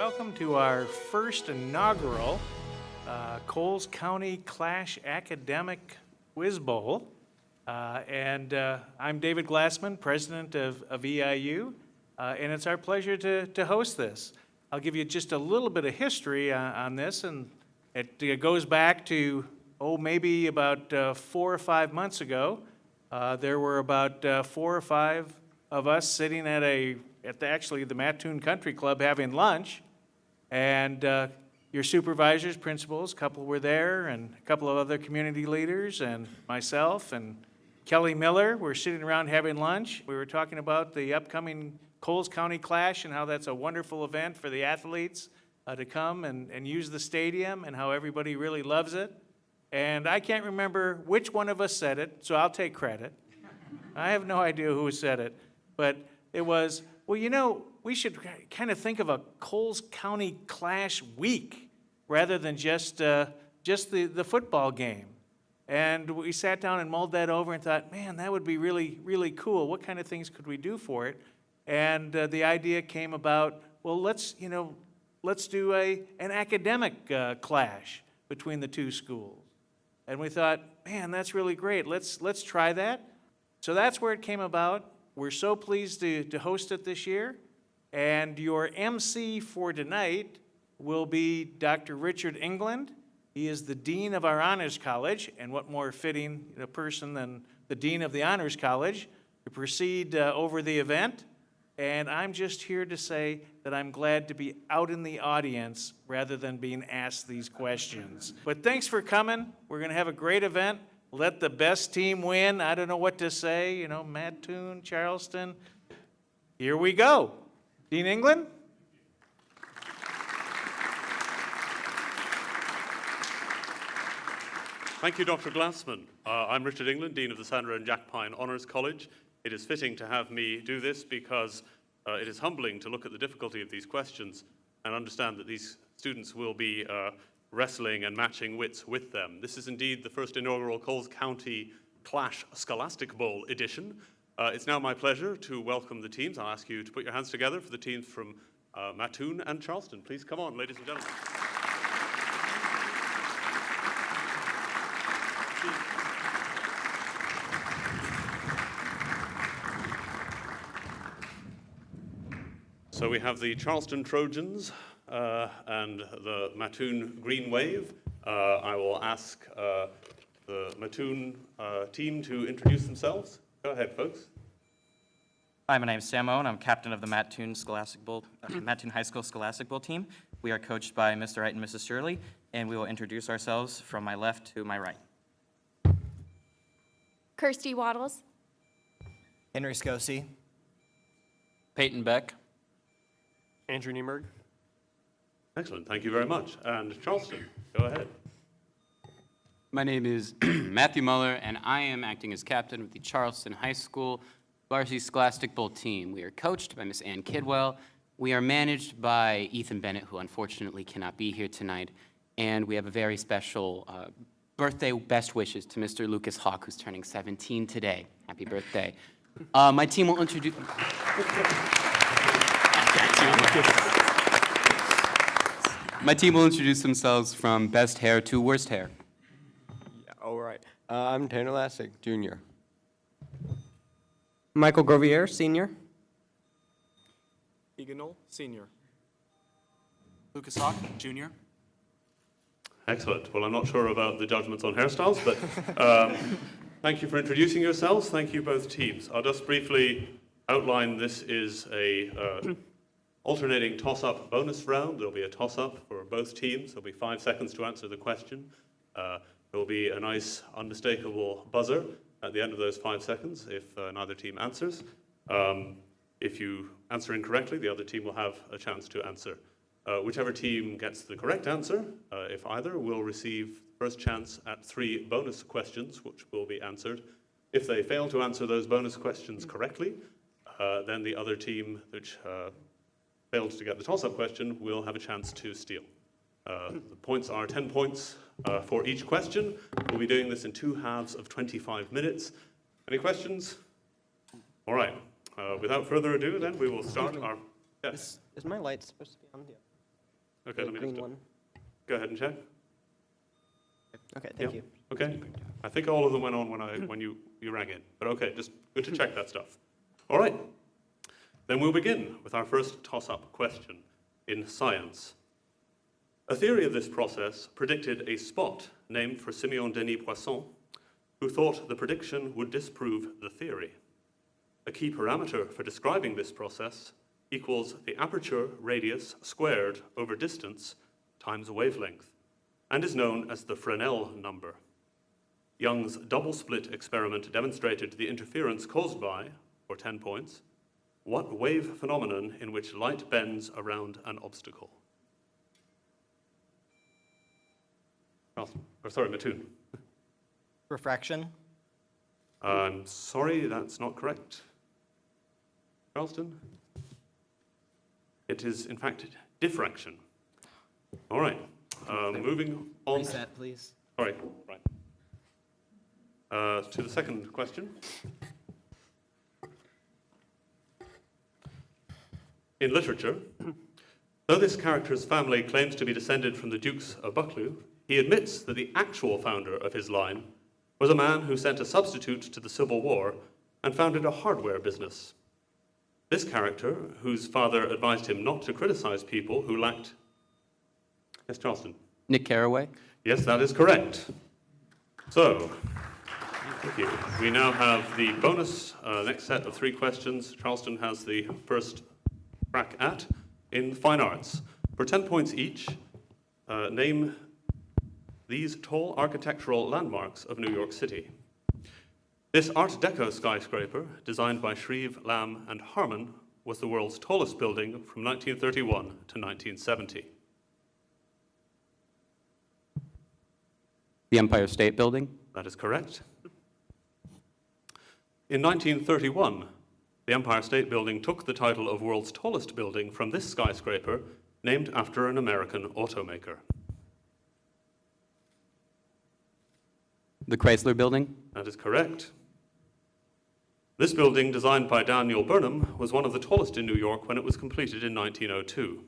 welcome to our first inaugural Coles County Clash Academic Quiz Bowl. I'm David Glassman, president of EIU, and it's our pleasure to host this. I'll give you just a little bit of history on this, and it goes back to, maybe about 4 or 5 months ago. There were about 4 or 5 of us sitting at the Mattoon Country Club having lunch, and your supervisors, principals, a couple were there, and a couple of other community leaders, and myself and Kelly Miller were sitting around having lunch. We were talking about the upcoming Coles County Clash and how that's a wonderful event for the athletes to come and use the stadium, and how everybody really loves it. And I can't remember which one of us said it, so I'll take credit. I have no idea who said it, but it was, we should kind of think of a Coles County Clash week rather than just the football game. And we sat down and mulled that over and thought, man, that would be really, really cool. What kind of things could we do for it? And the idea came about, well, let's do an academic clash between the two schools. And we thought, man, that's really great. Let's try that. So that's where it came about. We're so pleased to host it this year. And your MC for tonight will be Dr. Richard England. He is the Dean of our Honors College, and what more fitting person than the Dean of the Honors College to proceed over the event. And I'm just here to say that I'm glad to be out in the audience rather than being asked these questions. But thanks for coming. We're going to have a great event. Let the best team win. I don't know what to say, Mattoon, Charleston. Here we go. Dean England? Thank you, Dr. Glassman. I'm Richard England, Dean of the Sandra and Jack Pine Honors College. It is fitting to have me do this because it is humbling to look at the difficulty of these questions and understand that these students will be wrestling and matching wits with them. This is indeed the first inaugural Coles County Clash Scholastic Bowl edition. It's now my pleasure to welcome the teams. I'll ask you to put your hands together for the teams from Mattoon and Charleston. Please come on, ladies and gentlemen. So we have the Charleston Trojans and the Mattoon Green Wave. I will ask the Mattoon team to introduce themselves. Go ahead, folks. Hi, my name is Sam Owen. I'm captain of the Mattoon High School Scholastic Bowl team. We are coached by Mr. Wright and Mrs. Shirley, and we will introduce ourselves from my left to my right. Kirsty Waddles. Henry Scosi. Peyton Beck. Andrew Niemerg. Excellent, thank you very much. And Charleston, go ahead. My name is Matthew Muller, and I am acting as captain of the Charleston High School Varsity Scholastic Bowl team. We are coached by Miss Ann Kidwell. We are managed by Ethan Bennett, who unfortunately cannot be here tonight. And we have a very special birthday best wishes to Mr. Lucas Hawk, who's turning 17 today. Happy birthday. My team will introduce... My team will introduce themselves from best hair to worst hair. Yeah, all right. I'm Tanner Lassick, Jr. Michael Grovier, Senior. Egan Knoll, Senior. Lucas Hawk, Junior. Excellent. Well, I'm not sure about the judgments on hairstyles, but thank you for introducing yourselves. Thank you, both teams. I'll just briefly outline this is a alternating toss-up bonus round. There'll be a toss-up for both teams. There'll be 5 seconds to answer the question. There'll be a nice, unmistakable buzzer at the end of those 5 seconds if neither team answers. If you answer incorrectly, the other team will have a chance to answer. Whichever team gets the correct answer, if either, will receive first chance at 3 bonus questions, which will be answered. If they fail to answer those bonus questions correctly, then the other team, which failed to get the toss-up question, will have a chance to steal. The points are 10 points for each question. We'll be doing this in 2 halves of 25 minutes. Any questions? All right. Without further ado, then, we will start our... Yes. Is my light supposed to be on? Yeah. Okay, The let me green just one. go ahead and check. Okay, thank Yeah. you. Okay. I think all of them went on when you rang in. But okay, just good to check that stuff. All right. Then we'll begin with our first toss-up question in science. A theory of this process predicted a spot named for Simeon Denis Poisson, who thought the prediction would disprove the theory. A key parameter for describing this process equals the aperture radius squared over distance times wavelength, and is known as the Fresnel number. Young's double-slit experiment demonstrated the interference caused by, for 10 points, what wave phenomenon in which light bends around an obstacle? Mattoon. Refraction. I'm sorry, that's not correct. Charleston? It is, in fact, diffraction. All right, moving on. Reset, please. All right, right. To the second question. In literature, though this character's family claims to be descended from the Dukes of Buccleuch, he admits that the actual founder of his line was a man who sent a substitute to the Civil War and founded a hardware business. This character, whose father advised him not to criticize people who lacked... Yes, Charleston? Nick Carraway? Yes, that is correct. So, thank you. We now have the bonus next set of 3 questions. Charleston has the first crack at in fine arts. For 10 points each, name these tall architectural landmarks of New York City. This Art Deco skyscraper, designed by Shreve, Lamb, and Harmon, was the world's tallest building from 1931 to 1970. The Empire State Building? That is correct. In 1931, the Empire State Building took the title of world's tallest building from this skyscraper, named after an American automaker. The Chrysler Building? That is correct. This building, designed by Daniel Burnham, was one of the tallest in New York when it was completed in 1902.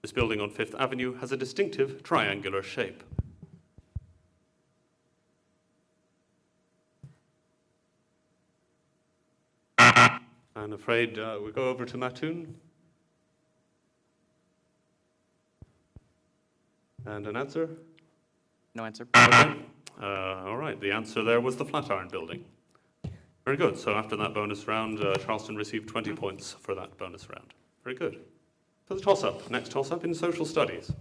This building on Fifth Avenue has a distinctive triangular shape. I'm afraid we go over to Mattoon. And an answer? No answer. Okay. All right, the answer there was the Flatiron Building. Very good. So after that bonus round, Charleston received 20 points for that bonus round. Very good. For the toss-up, next toss-up in social studies.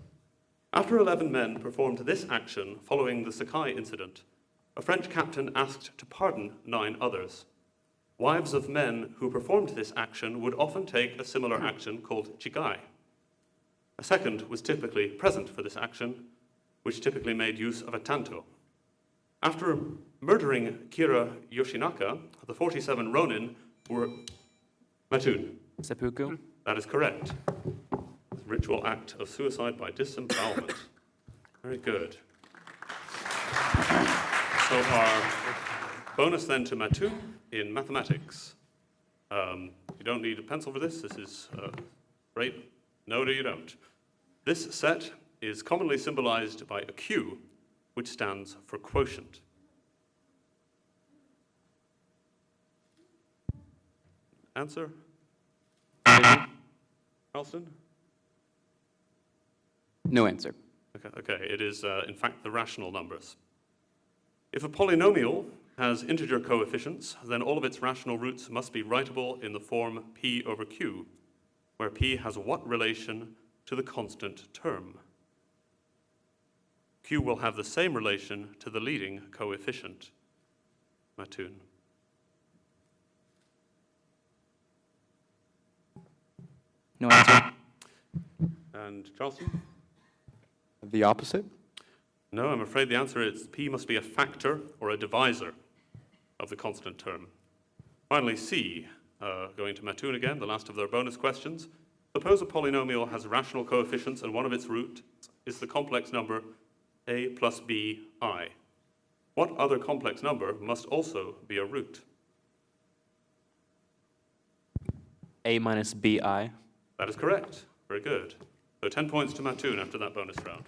After 11 men performed this action following the Sakai incident, a French captain asked to pardon 9 others. Wives of men who performed this action would often take a similar action called chigai. A second was typically present for this action, which typically made use of a tanto. After murdering Kira Yoshinaka, the 47 Ronin were... Mattoon. Seppuku? That is correct. Ritual act of suicide by disembowelment. Very good. So our bonus then to Mattoon in mathematics. You don't need a pencil for this. This is great. No, you don't. This set is commonly symbolized by a Q, which stands for quotient. Answer? Charleston? No answer. Okay. It is, in fact, the rational numbers. If a polynomial has integer coefficients, then all of its rational roots must be writable in the form p over q, where p has what relation to the constant term? Q will have the same relation to the leading coefficient. Mattoon. No answer. And Charleston? The opposite? No, I'm afraid the answer is p must be a factor or a divisor of the constant term. Finally, C, going to Mattoon again, the last of their bonus questions. Suppose a polynomial has rational coefficients and one of its roots is the complex number a plus bi. What other complex number must also be a root? A minus bi. That is correct. Very good. So 10 points to Mattoon after that bonus round.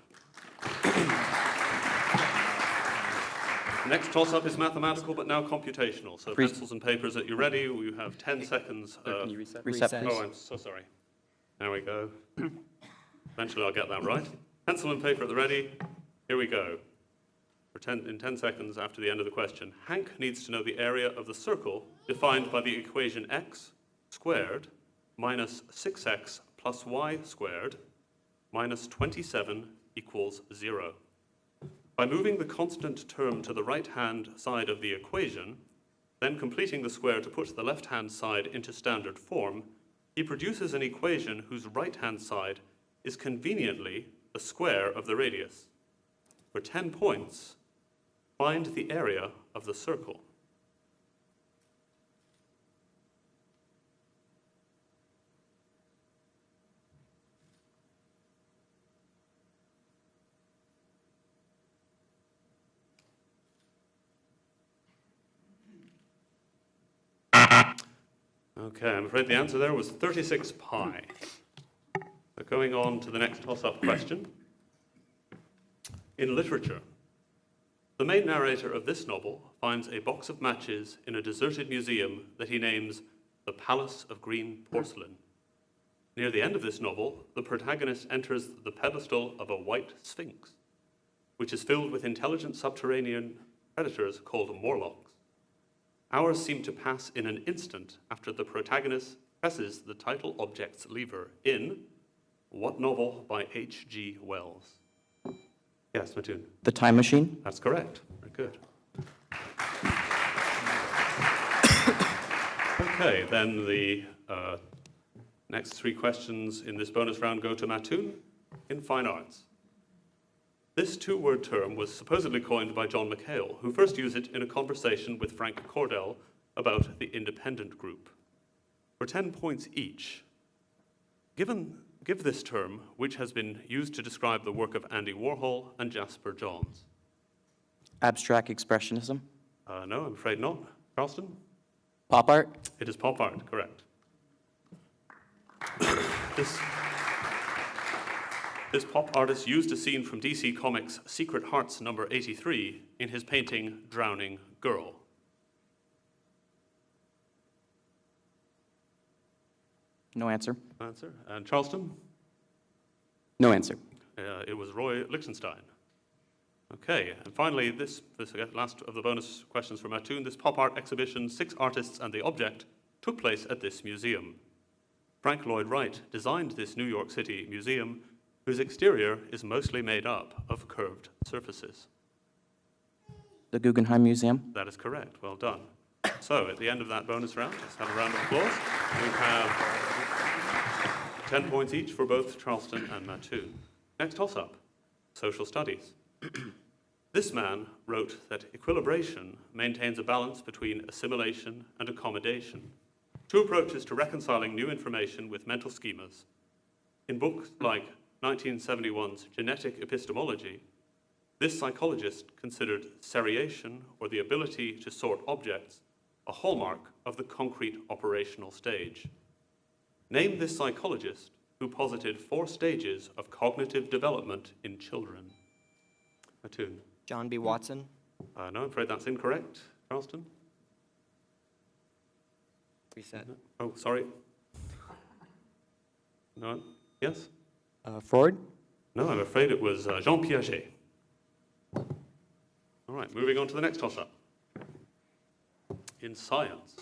Next toss-up is mathematical, but now computational. So pencils and papers at you ready. You have 10 seconds. Can you reset, Reset. please? Oh, I'm so sorry. There we go. Eventually I'll get that right. Pencil and paper at the ready. Here we go. In 10 seconds after the end of the question, Hank needs to know the area of the circle defined by the equation x squared minus 6x plus y squared minus 27 equals 0. By moving the constant term to the right-hand side of the equation, then completing the square to put the left-hand side into standard form, he produces an equation whose right-hand side is conveniently the square of the radius. For 10 points, find the area of the circle. Okay, I'm afraid the answer there was 36 pi. So going on to the next toss-up question. In literature, the main narrator of this novel finds a box of matches in a deserted museum that he names the Palace of Green Porcelain. Near the end of this novel, the protagonist enters the pedestal of a white sphinx, which is filled with intelligent subterranean predators called Morlocks. Hours seem to pass in an instant after the protagonist presses the title object's lever in what novel by H.G. Wells? Yes, Mattoon. The Time Machine? That's correct. Very good. Okay, then the next 3 questions in this bonus round go to Mattoon in fine arts. This 2-word term was supposedly coined by John McHale, who first used it in a conversation with Frank Cordell about the independent group. For 10 points each, give this term, which has been used to describe the work of Andy Warhol and Jasper Johns. Abstract Expressionism? No, I'm afraid not. Charleston? Pop art? It is pop art, correct. This pop artist used a scene from DC Comics' Secret Hearts number 83 in his painting Drowning Girl. No answer. Answer. And Charleston? No answer. It was Roy Lichtenstein. Okay, and finally, this last of the bonus questions for Mattoon. This pop art exhibition, 6 Artists and the Object, took place at this museum. Frank Lloyd Wright designed this New York City museum, whose exterior is mostly made up of curved surfaces. The Guggenheim Museum? That is correct. Well done. So, at the end of that bonus round, let's have a round of applause. We have 10 points each for both Charleston and Mattoon. Next toss-up, social studies. This man wrote that equilibration maintains a balance between assimilation and accommodation, 2 approaches to reconciling new information with mental schemas. In books like 1971's Genetic Epistemology, this psychologist considered seriation, or the ability to sort objects, a hallmark of the concrete operational stage. Name this psychologist who posited 4 stages of cognitive development in children. Mattoon. John B. Watson. No, I'm afraid that's incorrect. Charleston? Reset. Oh, sorry. No? Yes? Freud? No, I'm afraid it was Jean Piaget. All right, moving on to the next toss-up. In science.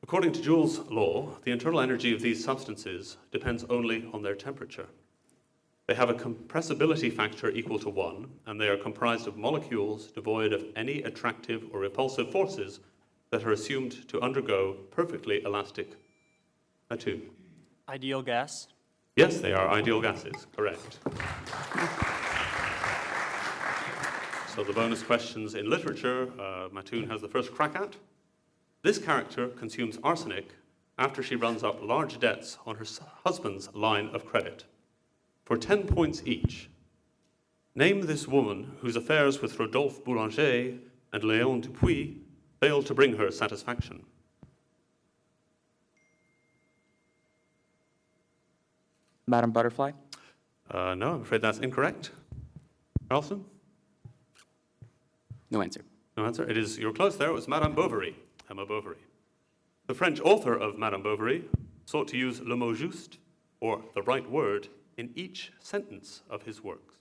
According to Joule's law, the internal energy of these substances depends only on their temperature. They have a compressibility factor equal to 1, and they are comprised of molecules devoid of any attractive or repulsive forces that are assumed to undergo perfectly elastic. Mattoon. Ideal gas. Yes, they are ideal gases, correct. So the bonus questions in literature, Mattoon has the first crack at. This character consumes arsenic after she runs up large debts on her husband's line of credit. For 10 points each, name this woman whose affairs with Rodolphe Boulanger and Léon Dupuis failed to bring her satisfaction. Madam Butterfly? No, I'm afraid that's incorrect. Charleston? No answer. No answer. It is, you're close there, it was Madame Bovary, Emma Bovary. The French author of Madame Bovary sought to use le mot juste, or the right word, in each sentence of his works.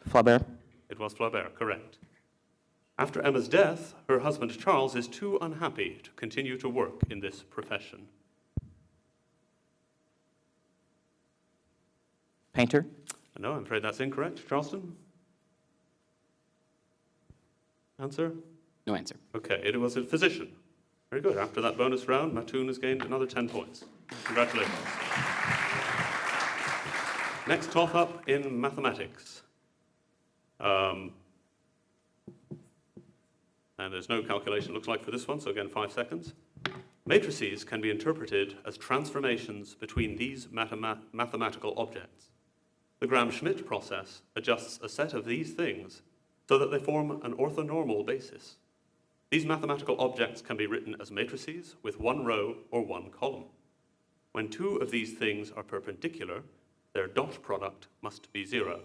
Flaubert? It was Flaubert, correct. After Emma's death, her husband Charles is too unhappy to continue to work in this profession. Painter? No, I'm afraid that's incorrect. Charleston? Answer? No answer. Okay, it was a physician. Very good. After that bonus round, Mattoon has gained another 10 points. Congratulations. Next toss-up in mathematics. And there's no calculation, looks like, for this one, so again, 5 seconds. Matrices can be interpreted as transformations between these mathematical objects. The Gram-Schmidt process adjusts a set of these things so that they form an orthonormal basis. These mathematical objects can be written as matrices with one row or one column. When two of these things are perpendicular, their dot product must be 0.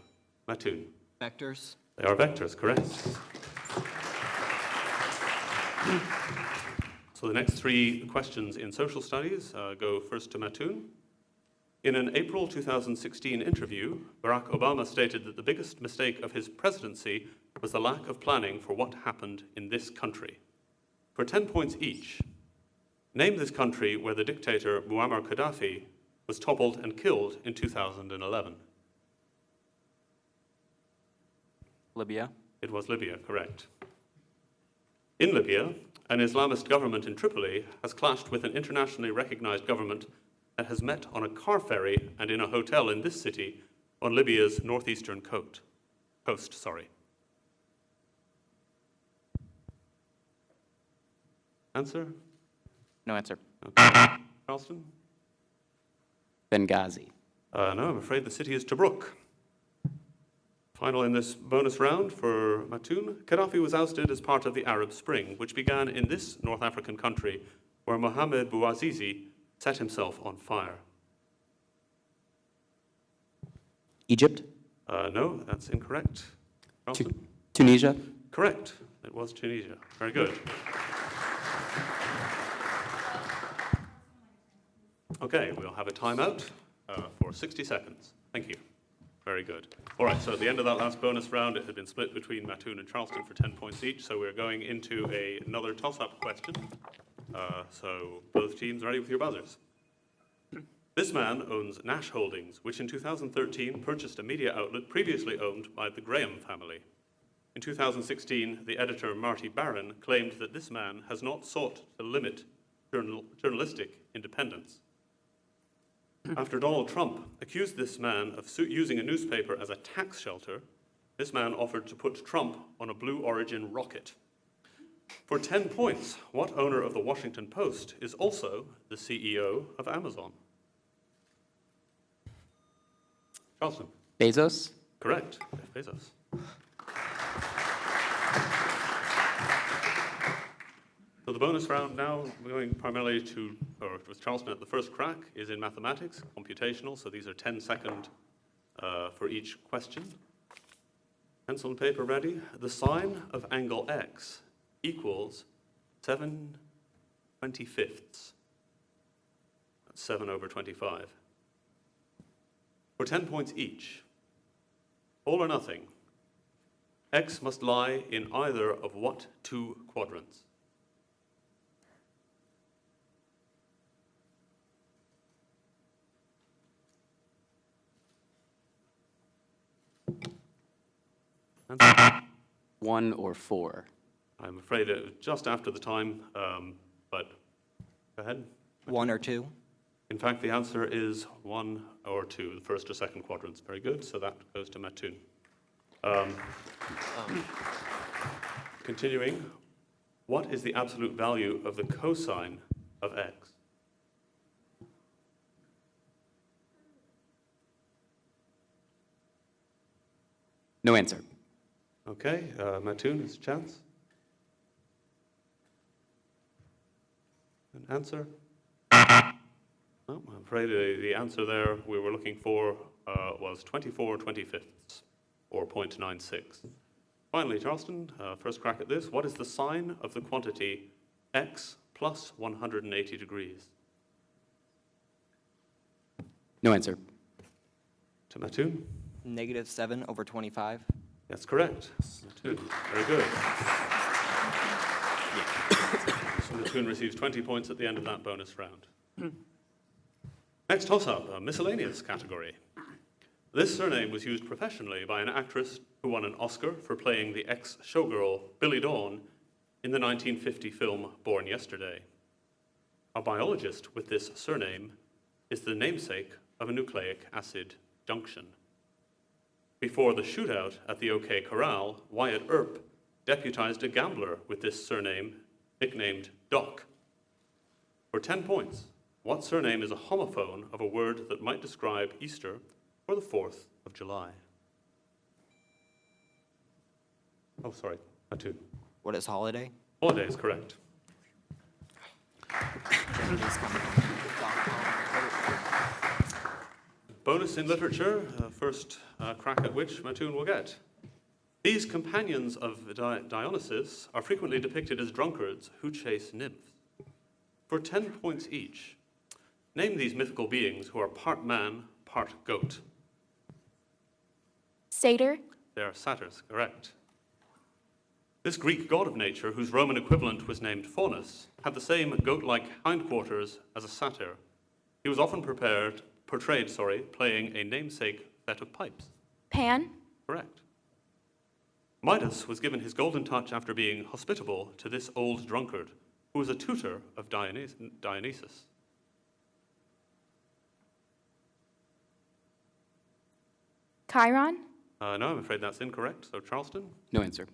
Mattoon. Vectors. They are vectors, correct. So the next 3 questions in social studies go first to Mattoon. In an April 2016 interview, Barack Obama stated that the biggest mistake of his presidency was the lack of planning for what happened in this country. For 10 points each, name this country where the dictator Muammar Gaddafi was toppled and killed in 2011. Libya? It was Libya, correct. In Libya, an Islamist government in Tripoli has clashed with an internationally recognized government that has met on a car ferry and in a hotel in this city on Libya's northeastern coast. Answer? No answer. Okay. Charleston? Benghazi. No, I'm afraid the city is Tobruk. Final in this bonus round for Mattoon. Gaddafi was ousted as part of the Arab Spring, which began in this North African country where Mohamed Bouazizi set himself on fire. Egypt? No, that's incorrect. Charleston? Tunisia? Correct. It was Tunisia. Very good. Okay, we'll have a timeout for 60 seconds. Thank you. Very good. All right, so at the end of that last bonus round, it had been split between Mattoon and Charleston for 10 points each, so we're going into another toss-up question. So both teams ready with your buzzers. This man owns Nash Holdings, which in 2013 purchased a media outlet previously owned by the Graham family. In 2016, the editor Marty Barron claimed that this man has not sought to limit journalistic independence. After Donald Trump accused this man of using a newspaper as a tax shelter, this man offered to put Trump on a Blue Origin rocket. For 10 points, what owner of the Washington Post is also the CEO of Amazon? Charleston. Bezos. Correct. Jeff Bezos. So the bonus round now, going primarily with Charleston at the first crack, is in mathematics, computational, so these are 10-second for each question. Pencil and paper ready. The sine of angle x equals 7/25. That's 7 over 25. For 10 points each, all or nothing, x must lie in either of what 2 quadrants? Answer. 1 or 4. I'm afraid it was just after the time, but go ahead. 1 or 2. In fact, the answer is 1 or 2, the first or second quadrants. Very good, so that goes to Mattoon. Continuing, what is the absolute value of the cosine of x? No answer. Okay, Mattoon, it's a chance. An answer? No, I'm afraid the answer there we were looking for was 24/25, or 0.96. Finally, Charleston, first crack at this. What is the sign of the quantity x plus 180 degrees? No answer. To Mattoon? -7/25. That's correct. Mattoon, very good. So Mattoon receives 20 points at the end of that bonus round. Next toss-up, a miscellaneous category. This surname was used professionally by an actress who won an Oscar for playing the ex-showgirl Billy Dawn in the 1950 film Born Yesterday. A biologist with this surname is the namesake of a nucleic acid junction. Before the shootout at the OK Corral, Wyatt Earp deputized a gambler with this surname, nicknamed Doc. For 10 points, what surname is a homophone of a word that might describe Easter or the 4th of July? Oh, sorry, Mattoon. What is holiday? Holiday is correct. Bonus in literature, first crack at which Mattoon will get. These companions of Dionysus are frequently depicted as drunkards who chase nymphs. For 10 points each, name these mythical beings who are part man, part goat. Satyr, They are satyrs, correct. This Greek god of nature, whose Roman equivalent was named Faunus, had the same goat-like hindquarters as a satyr. He was often portrayed, playing a namesake set of pipes. Pan, Correct. Midas was given his golden touch after being hospitable to this old drunkard, who was a tutor of Dionysus. Chiron, No, I'm afraid that's incorrect. So Charleston? No answer.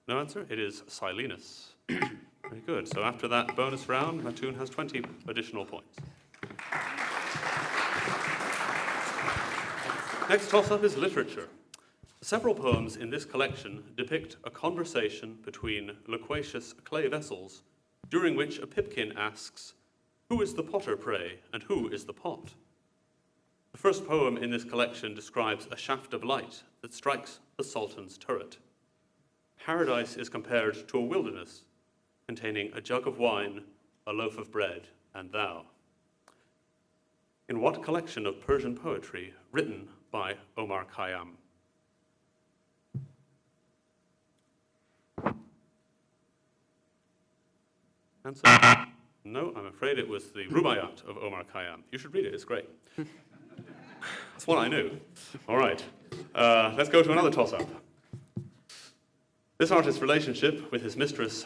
No answer. It is Silenus. Very good. So after that bonus round, Mattoon has 20 additional points. Next toss-up is literature. Several poems in this collection depict a conversation between loquacious clay vessels, during which a pipkin asks, "Who is the potter, pray, and who is the pot?" The first poem in this collection describes a shaft of light that strikes the Sultan's turret. Paradise is compared to a wilderness containing a jug of wine, a loaf of bread, and thou. In what collection of Persian poetry written by Omar Khayyam? Answer? No, I'm afraid it was the Rubaiyat of Omar Khayyam. You should read it, it's great. That's what I knew. All right, let's go to another toss-up. This artist's relationship with his mistress,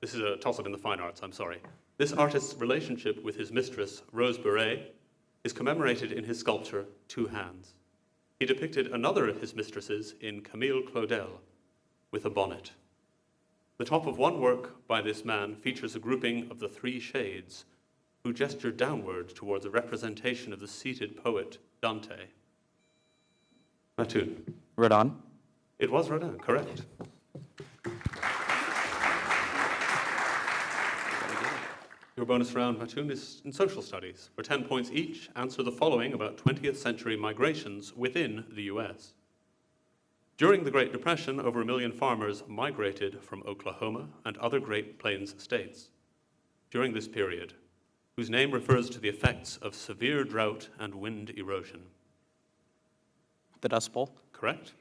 this is a toss-up in the fine arts, I'm sorry. This artist's relationship with his mistress, Rose Beret, is commemorated in his sculpture, Two Hands. He depicted another of his mistresses in Camille Claudel with a bonnet. The top of one work by this man features a grouping of the three shades who gesture downward towards a representation of the seated poet Dante. Mattoon. Rodin. It was Rodin, correct. Your bonus round, Mattoon, is in social studies. For 10 points each, answer the following about 20th century migrations within the U.S. During the Great Depression, over 1 million farmers migrated from Oklahoma and other Great Plains states. During this period, whose name refers to the effects of severe drought and wind erosion. The Dust Bowl. Correct.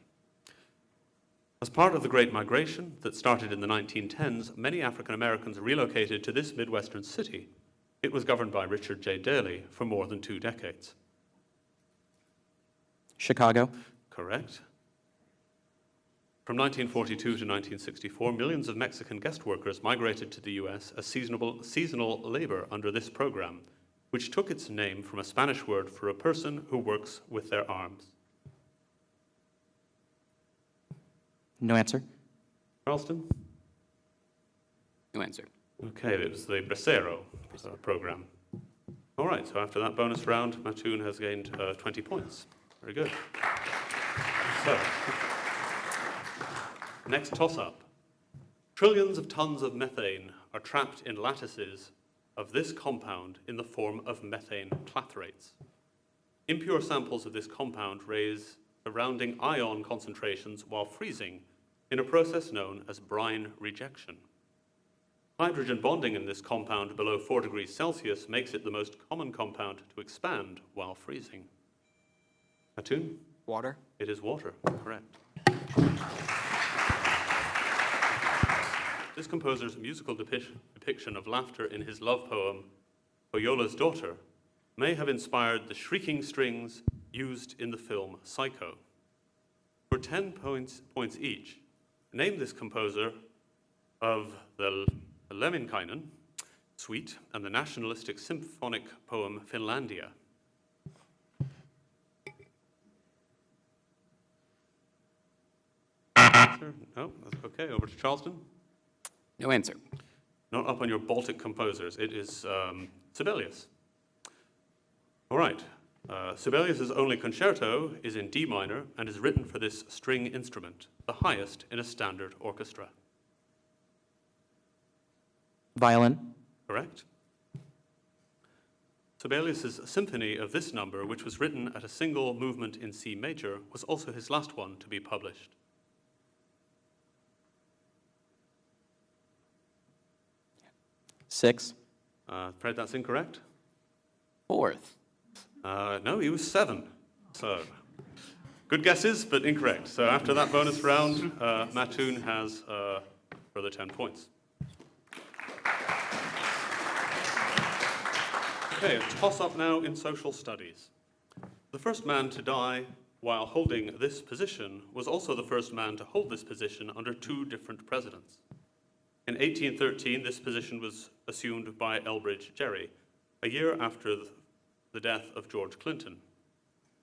As part of the Great Migration that started in the 1910s, many African Americans relocated to this Midwestern city. It was governed by Richard J. Daley for more than 2 decades. Chicago. Correct. From 1942 to 1964, millions of Mexican guest workers migrated to the U.S. as seasonal labor under this program, which took its name from a Spanish word for a person who works with their arms. No answer. Charleston? No answer. Okay, it was the Bracero program. All right, so after that bonus round, Mattoon has gained 20 points. Very good. So, next toss-up. Trillions of tons of methane are trapped in lattices of this compound in the form of methane clathrates. Impure samples of this compound raise surrounding ion concentrations while freezing in a process known as brine rejection. Hydrogen bonding in this compound below 4 degrees Celsius makes it the most common compound to expand while freezing. Mattoon? Water. It is water, correct. This composer's musical depiction of laughter in his love poem, Oyola's Daughter, may have inspired the shrieking strings used in the film Psycho. For 10 points each, name this composer of the Lemminkainen suite and the nationalistic symphonic poem Finlandia. Answer? No, that's okay. Over to Charleston. No answer. Not up on your Baltic composers. It is Sibelius. All right. Sibelius's only concerto is in D minor and is written for this string instrument, the highest in a standard orchestra. Violin. Correct. Sibelius's symphony of this number, which was written at a single movement in C major, was also his last one to be published. Six. Afraid that's incorrect. Fourth. No, he was 7. So, good guesses, but incorrect. So after that bonus round, Mattoon has further 10 points. Okay, a toss-up now in social studies. The first man to die while holding this position was also the first man to hold this position under 2 different presidents. In 1813, this position was assumed by Elbridge Gerry, a year after the death of George Clinton.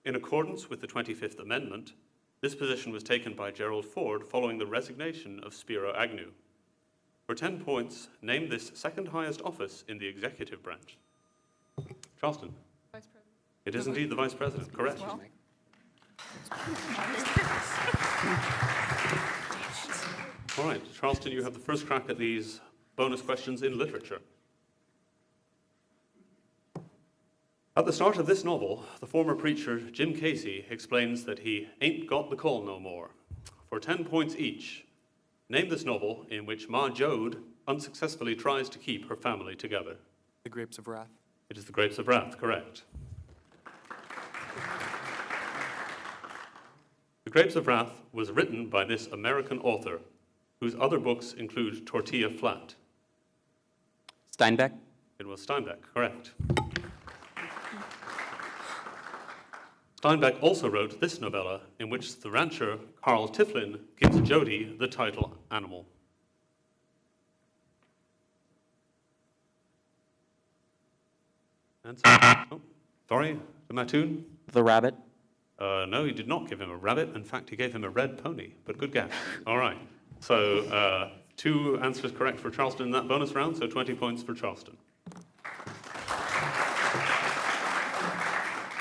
In accordance with the 25th Amendment, this position was taken by Gerald Ford following the resignation of Spiro Agnew. For 10 points, name this second highest office in the executive branch. Charleston. Vice President. It is indeed the Vice President, correct. Well. All right, Charleston, you have the first crack at these bonus questions in literature. At the start of this novel, the former preacher Jim Casey explains that he ain't got the call no more. For 10 points each, name this novel in which Ma Jode unsuccessfully tries to keep her family together. The Grapes of Wrath. It is The Grapes of Wrath, correct. The Grapes of Wrath was written by this American author, whose other books include Tortilla Flat. Steinbeck. It was Steinbeck, correct. Steinbeck also wrote this novella, in which the rancher Carl Tiflin gives Jody the title animal. Answer? Oh, sorry, the Mattoon? The Rabbit. No, he did not give him a rabbit. In fact, he gave him a red pony, but good guess. All right. So 2 answers correct for Charleston in that bonus round, so 20 points for Charleston.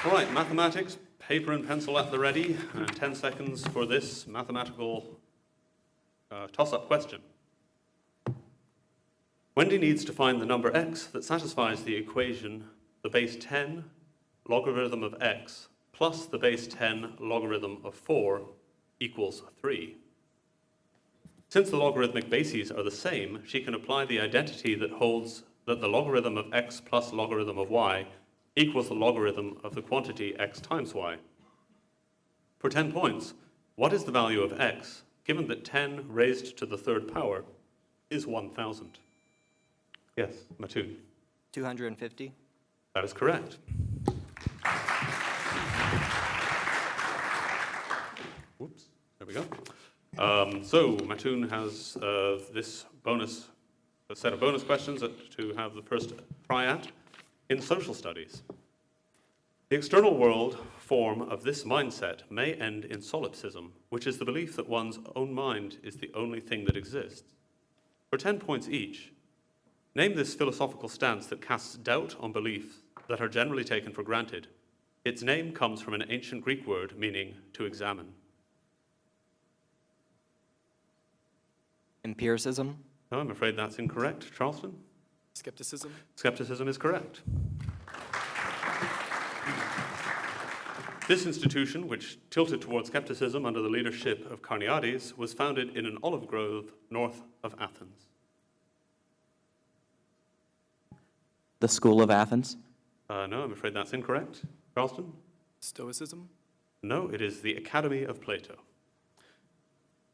All right, mathematics, paper and pencil at the ready, and 10 seconds for this mathematical toss-up question. Wendy needs to find the number x that satisfies the equation the base 10 logarithm of x plus the base 10 logarithm of 4 equals 3. Since the logarithmic bases are the same, she can apply the identity that holds that the logarithm of x plus logarithm of y equals the logarithm of the quantity x times y. For 10 points, what is the value of x, given that 10 raised to the 3rd power is 1,000? Yes, Mattoon. 250. That is correct. Whoops, there we go. So Mattoon has this bonus, a set of bonus questions to have the first try at in social studies. The external world form of this mindset may end in solipsism, which is the belief that one's own mind is the only thing that exists. For 10 points each, name this philosophical stance that casts doubt on beliefs that are generally taken for granted. Its name comes from an ancient Greek word meaning to examine. Empiricism. No, I'm afraid that's incorrect. Charleston? Skepticism. Skepticism is correct. This institution, which tilted towards skepticism under the leadership of Carneades, was founded in an olive grove north of Athens. The School of Athens. No, I'm afraid that's incorrect. Charleston? Stoicism. No, it is the Academy of Plato.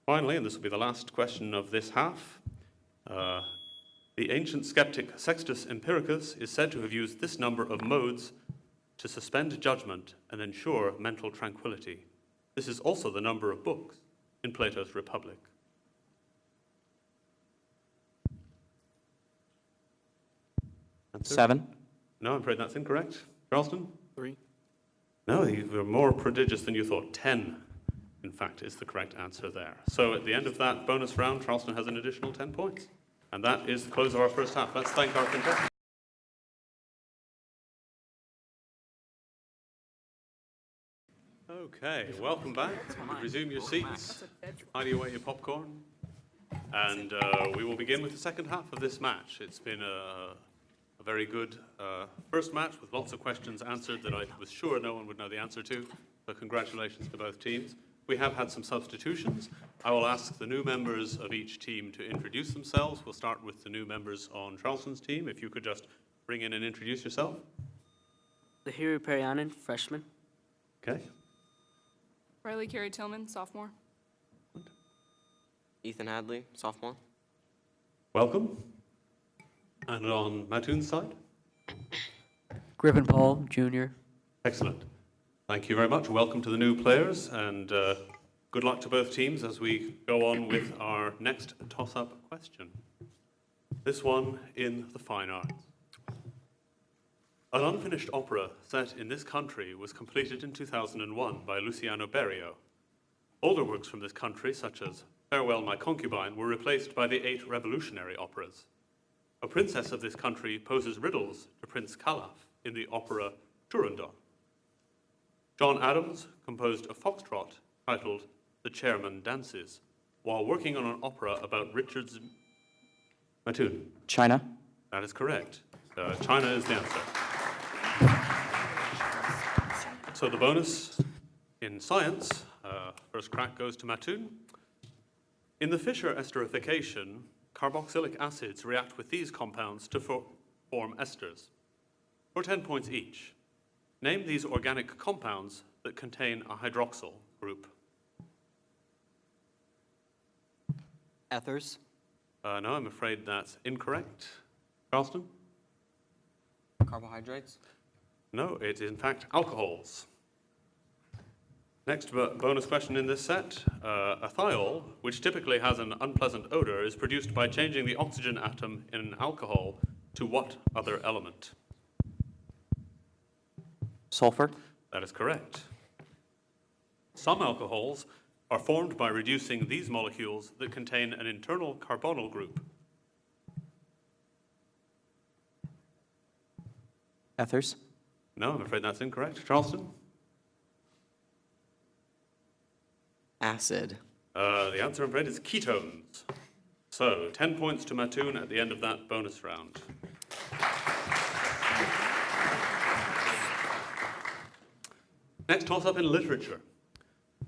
Finally, and this will be the last question of this half, the ancient skeptic Sextus Empiricus is said to have used this number of modes to suspend judgment and ensure mental tranquility. This is also the number of books in Plato's Republic. Answer? 7. No, I'm afraid that's incorrect. Charleston? 3. No, you were more prodigious than you thought. 10, in fact, is the correct answer there. So at the end of that bonus round, Charleston has an additional 10 points. And that is the close of our first half. Let's thank our contestants. Okay, welcome back. Resume your seats. Tidy away your popcorn. And we will begin with the second half of this match. It's been a very good first match with lots of questions answered that I was sure no one would know the answer to. So congratulations to both teams. We have had some substitutions. I will ask the new members of each team to introduce themselves. We'll start with the new members on Charleston's team. If you could just bring in and introduce yourself. Lahiru Perianen, freshman. Okay. Riley Carey Tillman, sophomore. Ethan Hadley, sophomore. Welcome. And on Mattoon's side? Griffin Paul, junior. Excellent. Thank you very much. Welcome to the new players, and good luck to both teams as we go on with our next toss-up question. This one in the fine arts. An unfinished opera set in this country was completed in 2001 by Luciano Berio. Older works from this country, such as Farewell, My Concubine, were replaced by the 8 revolutionary operas. A princess of this country poses riddles to Prince Calaf in the opera Turandot. John Adams composed a foxtrot titled The Chairman Dances while working on an opera about Richard's... Mattoon. China. That is correct. China is the answer. So the bonus in science, first crack goes to Mattoon. In the Fischer esterification, carboxylic acids react with these compounds to form esters. For 10 points each, name these organic compounds that contain a hydroxyl group. Ethers. No, I'm afraid that's incorrect. Charleston? Carbohydrates. No, it is in fact alcohols. Next bonus question in this set. A thiol, which typically has an unpleasant odor, is produced by changing the oxygen atom in an alcohol to what other element? Sulfur. That is correct. Some alcohols are formed by reducing these molecules that contain an internal carbonyl group. Ethers. No, I'm afraid that's incorrect. Charleston? Acid. The answer, I'm afraid, is ketones. So, 10 points to Mattoon at the end of that bonus round. Next toss-up in literature.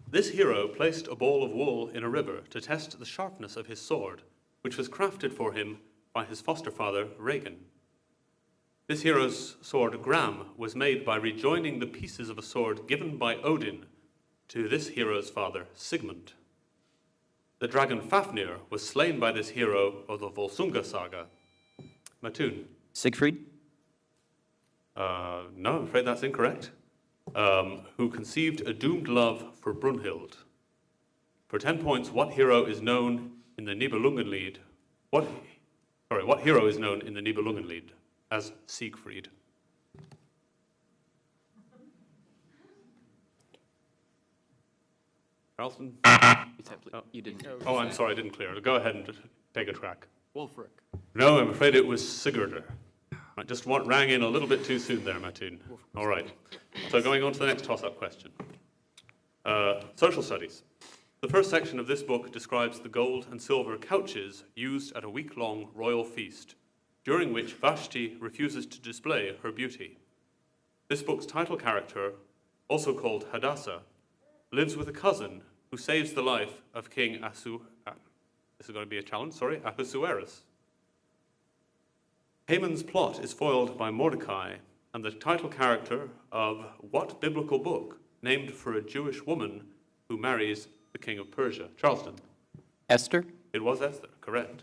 This hero placed a ball of wool in a river to test the sharpness of his sword, which was crafted for him by his foster father, Regan. This hero's sword, Gram, was made by rejoining the pieces of a sword given by Odin to this hero's father, Sigmund. The dragon Fafnir was slain by this hero of the Volsunga saga. Mattoon? Siegfried. No, I'm afraid that's incorrect. Who conceived a doomed love for Brunhild. For 10 points, what hero is known in the Nibelungenlied? What hero is known in the Nibelungenlied as Siegfried? Charleston? You didn't. Oh, I'm sorry, I didn't clear it. Go ahead and take a track. Wulfric. No, I'm afraid it was Sigurdur. I just rang in a little bit too soon there, Mattoon. All right. So going on to the next toss-up question. Social studies. The first section of this book describes the gold and silver couches used at a week-long royal feast. during which Vashti refuses to display her beauty. This book's title character, also called Hadassah, lives with a cousin who saves the life of King this is going to be a challenge, Ahasuerus. Haman's plot is foiled by Mordecai and the title character of what biblical book named for a Jewish woman who marries the king of Persia? Charleston. Esther? It was Esther, correct.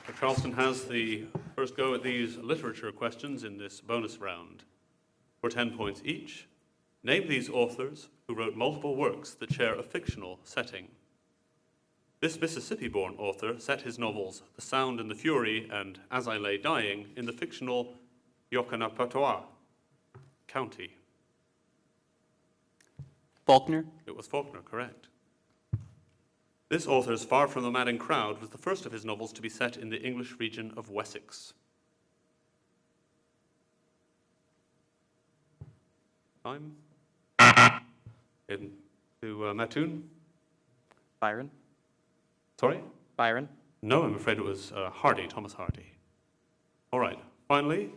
So Charleston has the first go at these literature questions in this bonus round. For 10 points each, name these authors who wrote multiple works that share a fictional setting. This Mississippi-born author set his novels The Sound and the Fury and As I Lay Dying in the fictional Yoccanapatoa County. Faulkner? It was Faulkner, correct. This author's Far From the Madding Crowd was the first of his novels to be set in the English region of Wessex. Time? To Mattoon? Byron? Sorry? Byron? No, I'm afraid it was Hardy, Thomas Hardy. All right, finally,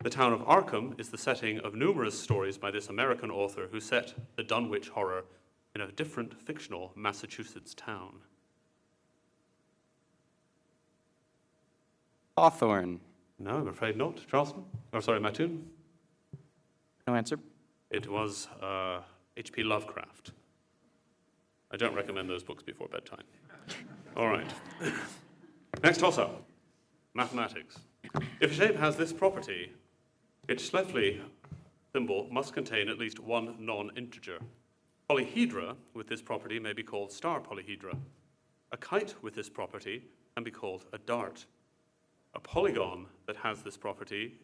the town of Arkham is the setting of numerous stories by this American author who set the Dunwich Horror in a different fictional Massachusetts town. Hawthorne? No, I'm afraid not. Charleston? Oh, sorry, Mattoon? No answer. It was H.P. Lovecraft. I don't recommend those books before bedtime. All right. Next toss-up. Mathematics. If a shape has this property, its Schläfli symbol must contain at least one non-integer. Polyhedra with this property may be called star polyhedra. A kite with this property can be called a dart. A polygon has this property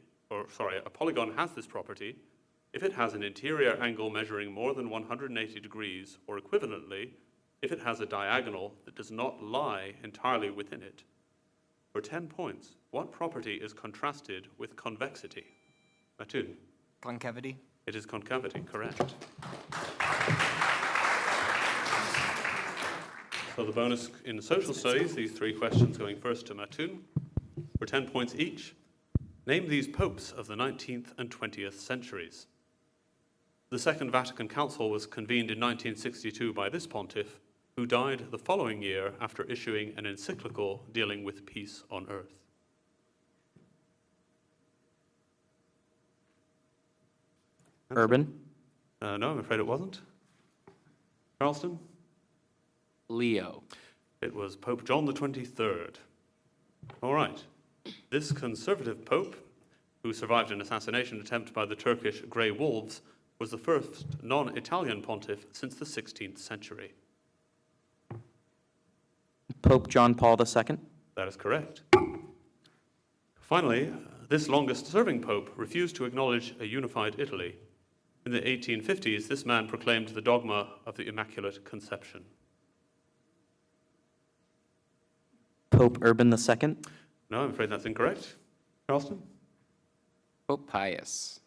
if it has an interior angle measuring more than 180 degrees, or equivalently, if it has a diagonal that does not lie entirely within it. For 10 points, what property is contrasted with convexity? Mattoon. Concavity? It is concavity, correct. So the bonus in social studies, these 3 questions going first to Mattoon. For 10 points each, name these popes of the 19th and 20th centuries. The Second Vatican Council was convened in 1962 by this pontiff, who died the following year after issuing an encyclical dealing with peace on earth. Urban? No, I'm afraid it wasn't. Charleston? Leo? It was Pope John the 23rd. All right. This conservative pope, who survived an assassination attempt by the Turkish Grey Wolves, was the first non-Italian pontiff since the 16th century. Pope John Paul II? That is correct. Finally, this longest-serving pope refused to acknowledge a unified Italy. In the 1850s, this man proclaimed the dogma of the Immaculate Conception. Pope Urban II? No, I'm afraid that's incorrect. Charleston? Pope Pius?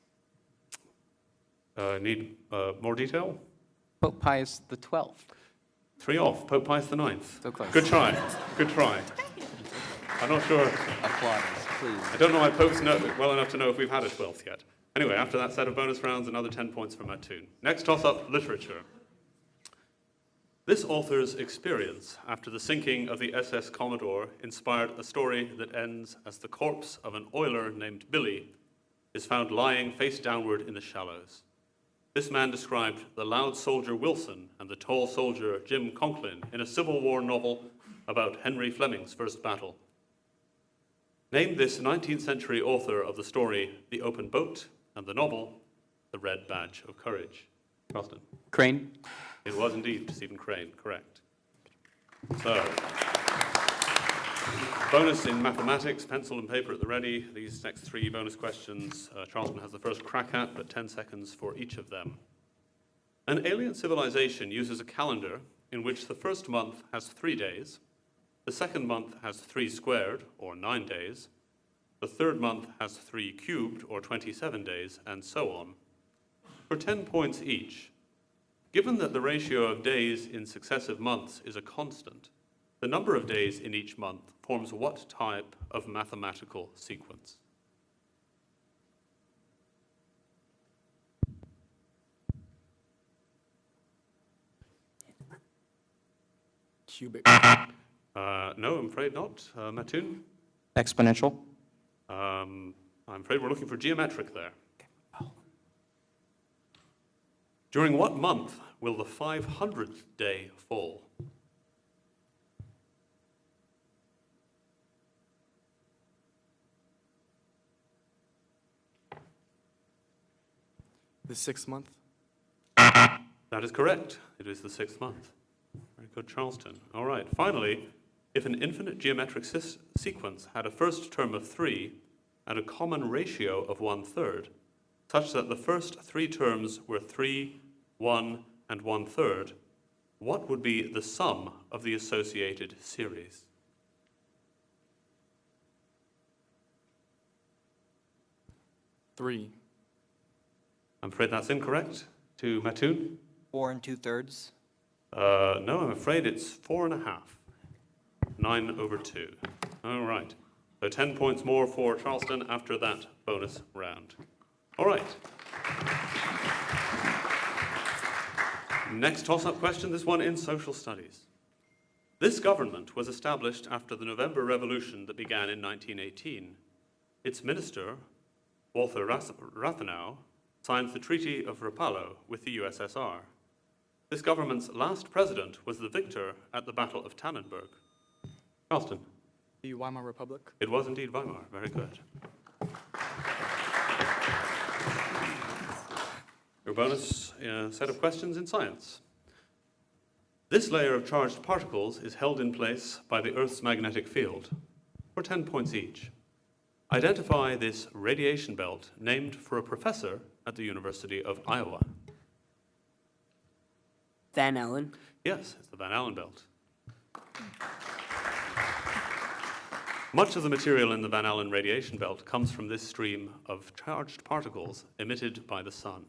Need more detail? Pope Pius the 12th. 3 off. Pope Pius IX. So close. Good try. Good try. I'm not sure. Applause, please. I don't know my popes know well enough to know if we've had a 12th yet. Anyway, after that set of bonus rounds, another 10 points for Mattoon. Next toss-up, literature. This author's experience after the sinking of the SS Commodore inspired a story that ends as the corpse of an oiler named Billy is found lying face downward in the shallows. This man described the loud soldier Wilson and the tall soldier Jim Conklin in a Civil War novel about Henry Fleming's first battle. Name this 19th century author of the story The Open Boat and the novel The Red Badge of Courage. Charleston. Crane? It was indeed Stephen Crane, correct. So, bonus in mathematics, pencil and paper at the ready. These next 3 bonus questions, Charleston has the first crack at, but 10 seconds for each of them. An alien civilization uses a calendar in which the first month has 3 days, the second month has 3 squared, or 9 days, the third month has 3 cubed, or 27 days, and so on. For 10 points each, given that the ratio of days in successive months is a constant, The number of days in each month forms what type of mathematical sequence? Cubic. No, I'm afraid not. Mattoon? Exponential. I'm afraid we're looking for geometric there. During what month will the 500th day fall? The 6th month. That is correct. It is the 6th month. Very good, Charleston. All right. Finally, if an infinite geometric sequence had a first term of 3 and a common ratio of 1/3, such that the first 3 terms were 3, 1, and 1/3, what would be the sum of the associated series? Three. I'm afraid that's incorrect. To Mattoon? 4 2/3. No, I'm afraid it's 4.5. 9/2. All right. So 10 points more for Charleston after that bonus round. All right. Next toss-up question, this one in social studies. This government was established after the November Revolution that began in 1918. Its minister, Walter Rathenau, signed the Treaty of Rapallo with the USSR. This government's last president was the victor at the Battle of Tannenberg. Charleston. The Weimar Republic. It was indeed Weimar. Very good. Your bonus set of questions in science. This layer of charged particles is held in place by the Earth's magnetic field for 10 points each. Identify this radiation belt named for a professor at the University of Iowa. Van Allen. Yes, it's the Van Allen belt. Much of the material in the Van Allen radiation belt comes from this stream of charged particles emitted by the sun.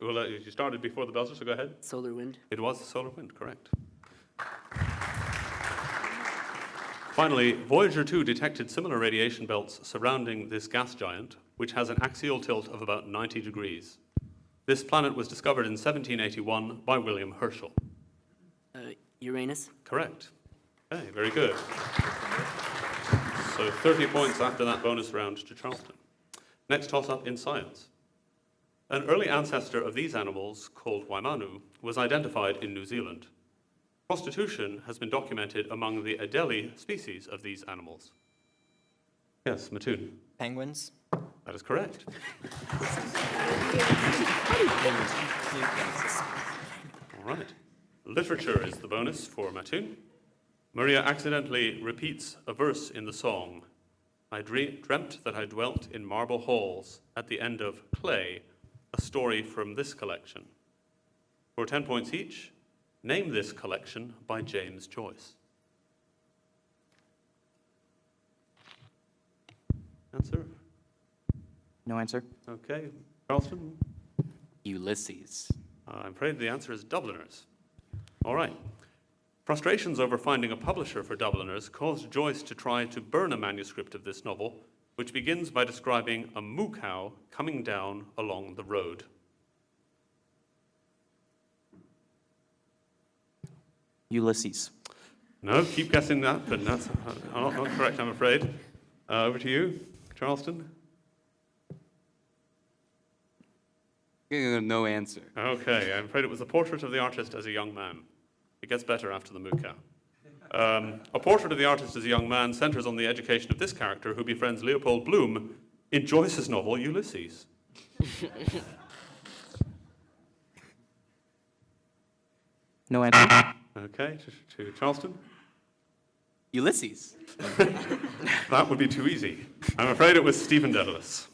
Well, you started before the belter, so go ahead. Solar wind. It was the solar wind, correct. Finally, Voyager 2 detected similar radiation belts surrounding this gas giant, which has an axial tilt of about 90 degrees. This planet was discovered in 1781 by William Herschel. Uranus. Correct. Okay, very good. So 30 points after that bonus round to Charleston. Next toss-up in science. An early ancestor of these animals, called Waimanu, was identified in New Zealand. Prostitution has been documented among the Adelie species of these animals. Yes, Mattoon. Penguins. That is correct. All right. Literature is the bonus for Mattoon. Maria accidentally repeats a verse in the song. I dreamt that I dwelt in marble halls at the end of Clay, a story from this collection. For 10 points each, name this collection by James Joyce. Answer? No answer. Okay. Charleston? Ulysses. I'm afraid the answer is Dubliners. All right. Frustrations over finding a publisher for Dubliners caused Joyce to try to burn a manuscript of this novel, which begins by describing a moo cow coming down along the road. Ulysses. No, keep guessing that, but that's not correct, I'm afraid. Over to you, Charleston. No answer. Okay, I'm afraid it was a portrait of the artist as a young man. It gets better after the moo cow. A portrait of the artist as a young man centers on the education of this character who befriends Leopold Bloom in Joyce's novel Ulysses. No answer. Okay, to Charleston. Ulysses. That would be too easy. I'm afraid it was Stephen Dedalus.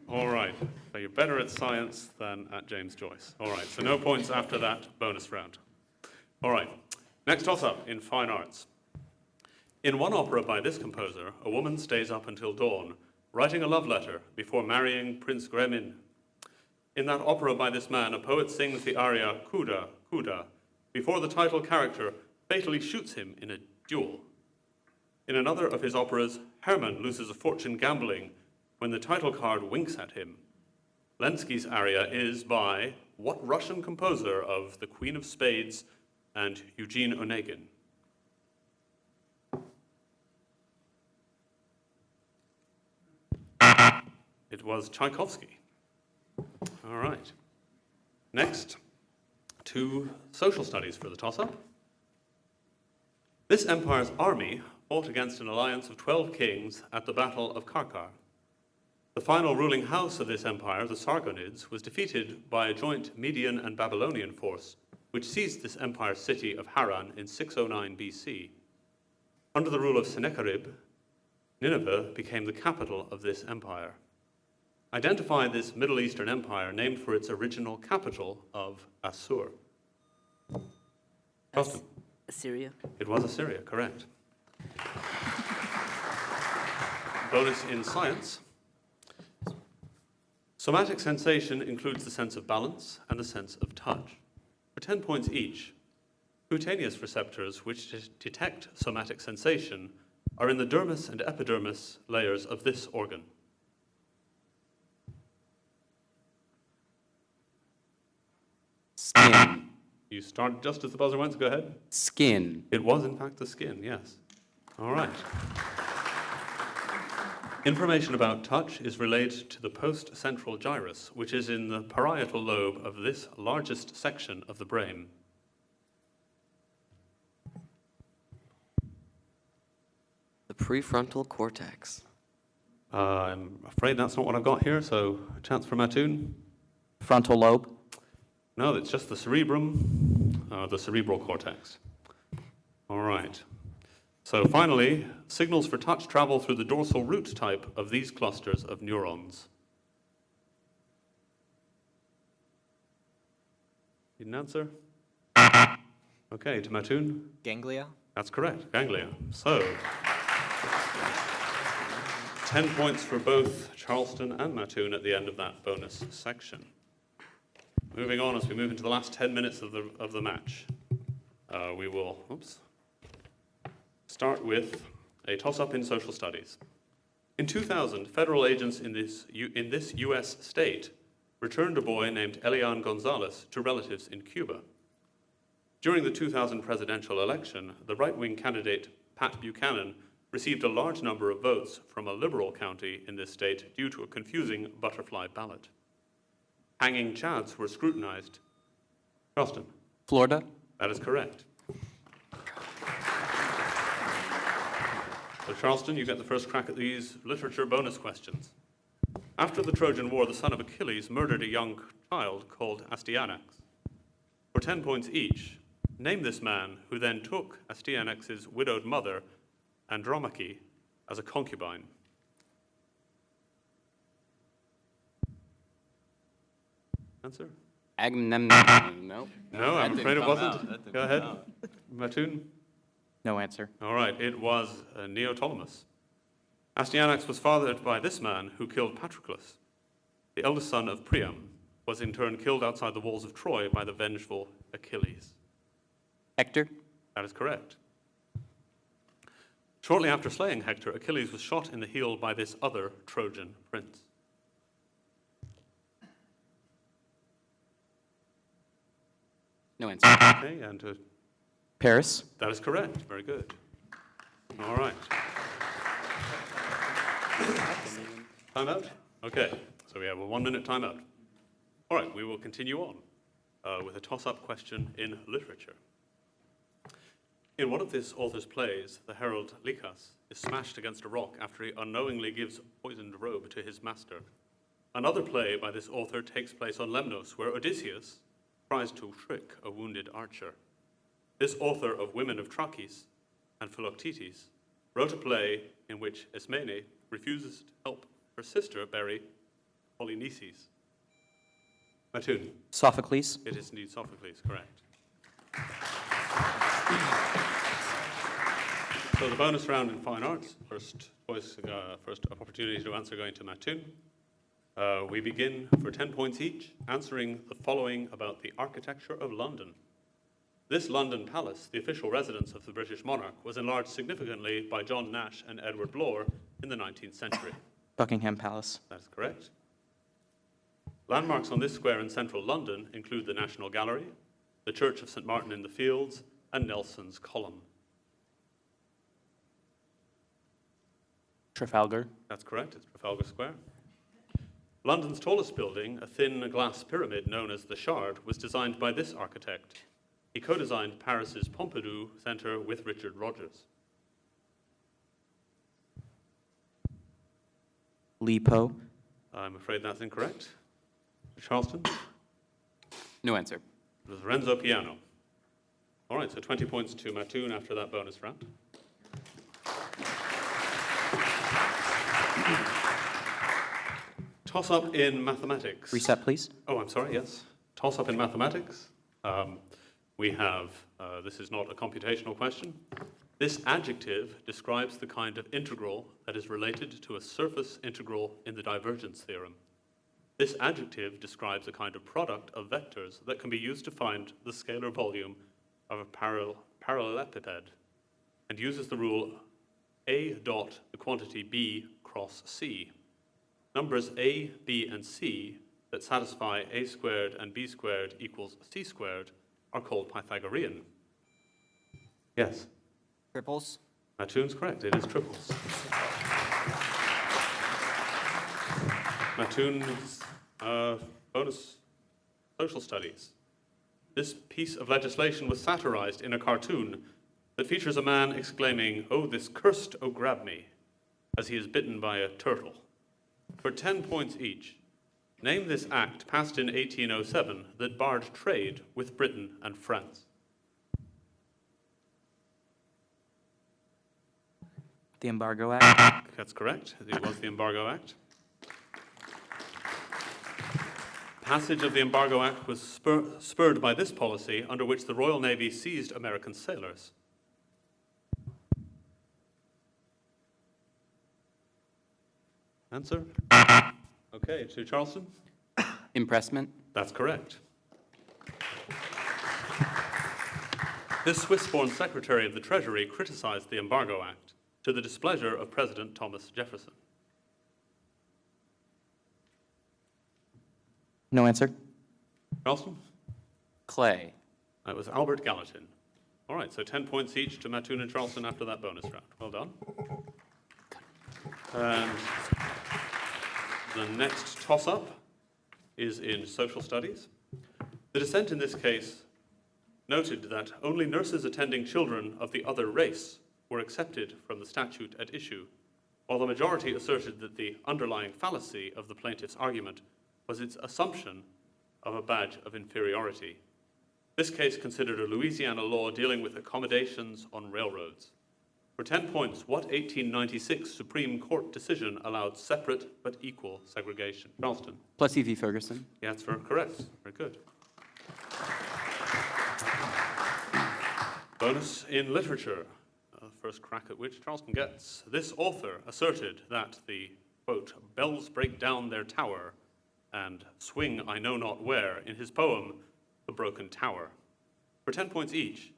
All right, so you're better at science than at James Joyce. All right, so no points after that bonus round. All right, next toss-up in fine arts. In one opera by this composer, a woman stays up until dawn, writing a love letter before marrying Prince Gremin. In that opera by this man, a poet sings the aria Kuda, Kuda, before the title character fatally shoots him in a duel. In another of his operas, Hermann loses a fortune gambling when the title card winks at him. Lenski's aria is by what Russian composer of The Queen of Spades and Eugene Onegin? It was Tchaikovsky. All right. Next, to social studies for the toss-up. This empire's army fought against an alliance of 12 kings at the Battle of Karkar. The final ruling house of this empire, the Sargonids, was defeated by a joint Median and Babylonian force, which seized this empire's city of Haran in 609 BC. Under the rule of Sennacherib, Nineveh became the capital of this empire. Identify this Middle Eastern empire named for its original capital of Assur. Charleston. Assyria. It was Assyria, correct. Bonus in science. Somatic sensation includes the sense of balance and the sense of touch. For 10 points each, cutaneous receptors which detect somatic sensation are in the dermis and epidermis layers of this organ. Skin. You started just as the buzzer went, so go ahead. Skin. It was, in fact, the skin, yes. All right. Information about touch is relayed to the post-central gyrus, which is in the parietal lobe of this largest section of the brain. The prefrontal cortex. I'm afraid that's not what I've got here, so a chance for Mattoon. Frontal lobe. No, it's just the cerebrum, the cerebral cortex. All right. So finally, signals for touch travel through the dorsal root type of these clusters of neurons. Need an answer? Okay, to Mattoon. Ganglia. That's correct, ganglia. So, 10 points for both Charleston and Mattoon at the end of that bonus section. Moving on as we move into the last 10 minutes of the match. We will start with a toss-up in social studies. In 2000, federal agents in this U.S. state returned a boy named Elian Gonzalez to relatives in Cuba. During the 2000 presidential election, the right-wing candidate Pat Buchanan received a large number of votes from a liberal county in this state due to a confusing butterfly ballot. Hanging chads were scrutinized. Charleston. Florida. That is correct. So Charleston, you get the first crack at these literature bonus questions. After the Trojan War, the son of Achilles murdered a young child called Astyanax. For 10 points each, name this man who then took Astyanax's widowed mother, Andromache, as a concubine. Answer? Agamemnon. Nope. No, I'm That afraid didn't it come wasn't. out. That didn't Go come ahead. out. Mattoon? No answer. All right, it was Neoptolemus. Astyanax was fathered by this man who killed Patroclus. The eldest son of Priam was in turn killed outside the walls of Troy by the vengeful Achilles. Hector. That is correct. Shortly after slaying Hector, Achilles was shot in the heel by this other Trojan prince. No answer. Okay, and Paris. that is correct. Very good. All right. Timeout? Okay, so we have a 1-minute timeout. All right, we will continue on with a toss-up question in literature. In one of this author's plays, the herald Lycas is smashed against a rock after he unknowingly gives a poisoned robe to his master. Another play by this author takes place on Lemnos, where Odysseus tries to trick a wounded archer. This author of Women of Trachis and Philoctetes wrote a play in which Ismene refuses to help her sister bury Polynices. Mattoon. Sophocles. It is indeed Sophocles, correct. So the bonus round in fine arts, first opportunity to answer going to Mattoon. We begin for 10 points each, answering the following about the architecture of London. This London palace, the official residence of the British monarch, was enlarged significantly by John Nash and Edward Blore in the 19th century. Buckingham Palace. That is correct. Landmarks on this square in central London include the National Gallery, the Church of St. Martin in the Fields, and Nelson's Column. Trafalgar. That's correct, it's Trafalgar Square. London's tallest building, a thin glass pyramid known as the Shard, was designed by this architect. He co-designed Paris's Pompidou Centre with Richard Rogers. Lipo. I'm afraid that's incorrect. Charleston? No answer. It was Renzo Piano. All right, so 20 points to Mattoon after that bonus round. Toss-up in mathematics. Reset, please. Oh, I'm sorry, yes. Toss-up in mathematics. We have, this is not a computational question. This adjective describes the kind of integral that is related to a surface integral in the divergence theorem. This adjective describes a kind of product of vectors that can be used to find the scalar volume of a parallelepiped and uses the rule A dot the quantity B cross C. Numbers A, B, and C that satisfy A squared and B squared equals C squared are called Pythagorean. Yes? Triples. Mattoon's correct, it is triples. Mattoon's bonus social studies. This piece of legislation was satirized in a cartoon that features a man exclaiming, "Oh, this cursed, oh, grab me," as he is bitten by a turtle. For 10 points each, name this act passed in 1807 that barred trade with Britain and France. The Embargo Act. That's correct. It was the Embargo Act. Passage of the Embargo Act was spurred by this policy, under which the Royal Navy seized American sailors. Answer? Okay, to Charleston. Impressment. That's correct. This Swiss-born Secretary of the Treasury criticized the Embargo Act to the displeasure of President Thomas Jefferson. No answer. Charleston? Clay. That was Albert Gallatin. All right, so 10 points each to Mattoon and Charleston after that bonus round. Well done. And the next toss-up is in social studies. The dissent in this case noted that only nurses attending children of the other race were accepted from the statute at issue, while the majority asserted that the underlying fallacy of the plaintiff's argument was its assumption of a badge of inferiority. This case considered a Louisiana law dealing with accommodations on railroads. For 10 points, what 1896 Supreme Court decision allowed separate but equal segregation? Charleston. Plessy v. Ferguson. The answer correct. Very good. Bonus in literature. First crack at which Charleston gets. This author asserted that the, quote, bells break down their tower and swing I know not where in his poem, The Broken Tower. For 10 points each,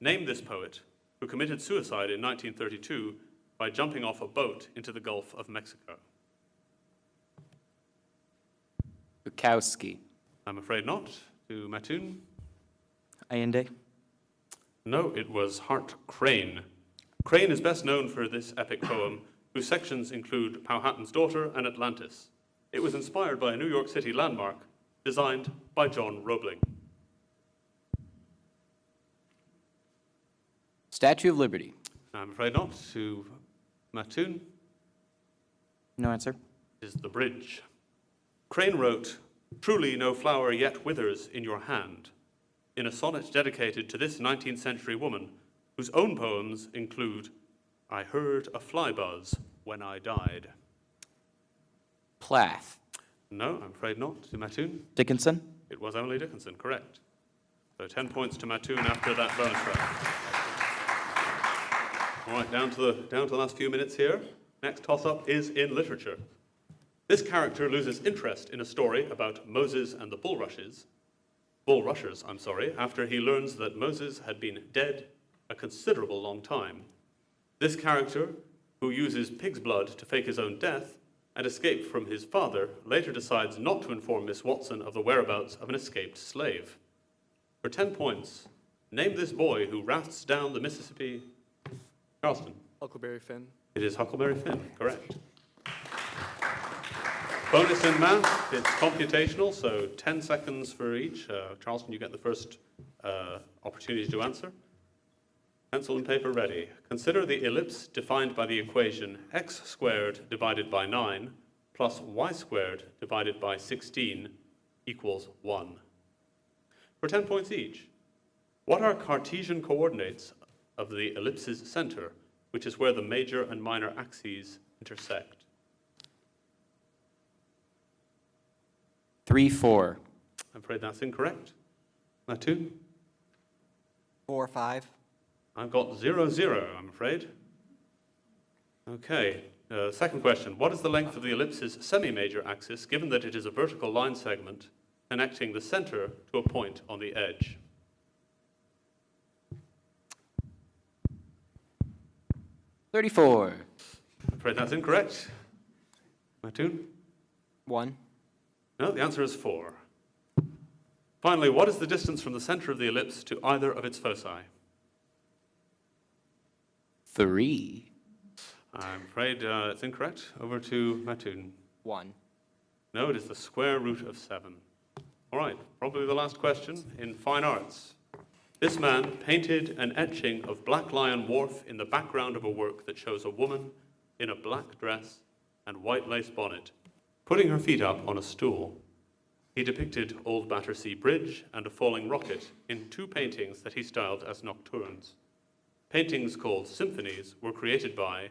name this poet who committed suicide in 1932 by jumping off a boat into the Gulf of Mexico. Bukowski. I'm afraid not. To Mattoon? Allende. No, it was Hart Crane. Crane is best known for this epic poem, whose sections include Powhatan's Daughter and Atlantis. It was inspired by a New York City landmark designed by John Roebling. Statue of Liberty. I'm afraid not. To Mattoon No answer. is The Bridge. Crane wrote, "Truly no flower yet withers in your hand," in a sonnet dedicated to this 19th century woman, whose own poems include I Heard a Fly Buzz When I Died. Plath. No, I'm afraid not. To Mattoon? Dickinson. It was Emily Dickinson, correct. So 10 points to Mattoon after that bonus round. All right, down to the last few minutes here. Next toss-up is in literature. This character loses interest in a story about Moses and the bulrushers, after he learns that Moses had been dead a considerable long time. This character, who uses pig's blood to fake his own death and escape from his father, later decides not to inform Miss Watson of the whereabouts of an escaped slave. For 10 points, name this boy who rafts down the Mississippi. Charleston. Huckleberry Finn. It is Huckleberry Finn, correct. Bonus in math, it's computational, so 10 seconds for each. Charleston, you get the first opportunity to answer. Pencil and paper ready. Consider the ellipse defined by the equation x squared divided by 9 plus y squared divided by 16 equals 1. For 10 points each, what are Cartesian coordinates of the ellipse's center, which is where the major and minor axes intersect? 3, 4. I'm afraid that's incorrect. Mattoon? 4, 5. I've got 0, 0, I'm afraid. Okay, second question. What is the length of the ellipse's semi-major axis, given that it is a vertical line segment connecting the center to a point on the edge? 34. I'm afraid that's incorrect. Mattoon? 1. No, the answer is 4. Finally, what is the distance from the center of the ellipse to either of its foci? 3. I'm afraid it's incorrect. Over to Mattoon. 1. No, it is the square root of 7. All right, probably the last question. In fine arts, this man painted an etching of Black Lion Wharf in the background of a work that shows a woman in a black dress and white lace bonnet, putting her feet up on a stool. He depicted Old Battersea Bridge and a falling rocket in 2 paintings that he styled as nocturnes. Paintings called symphonies were created by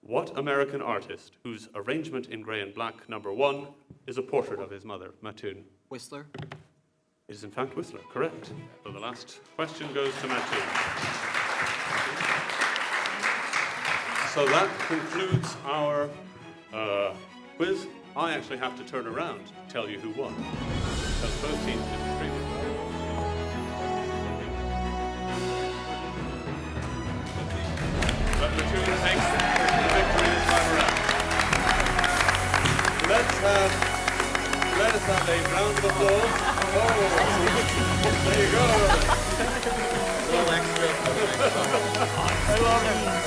what American artist whose arrangement in gray and black number 1 is a portrait of his mother? Mattoon. Whistler. It is in fact Whistler, correct. So the last question goes to Mattoon. So that concludes our quiz. I actually have to turn around to tell you who won, because both teams did extremely well. But Mattoon takes the victory this time around. Let us have a round of applause. Oh, there you go. A little extra. I love it.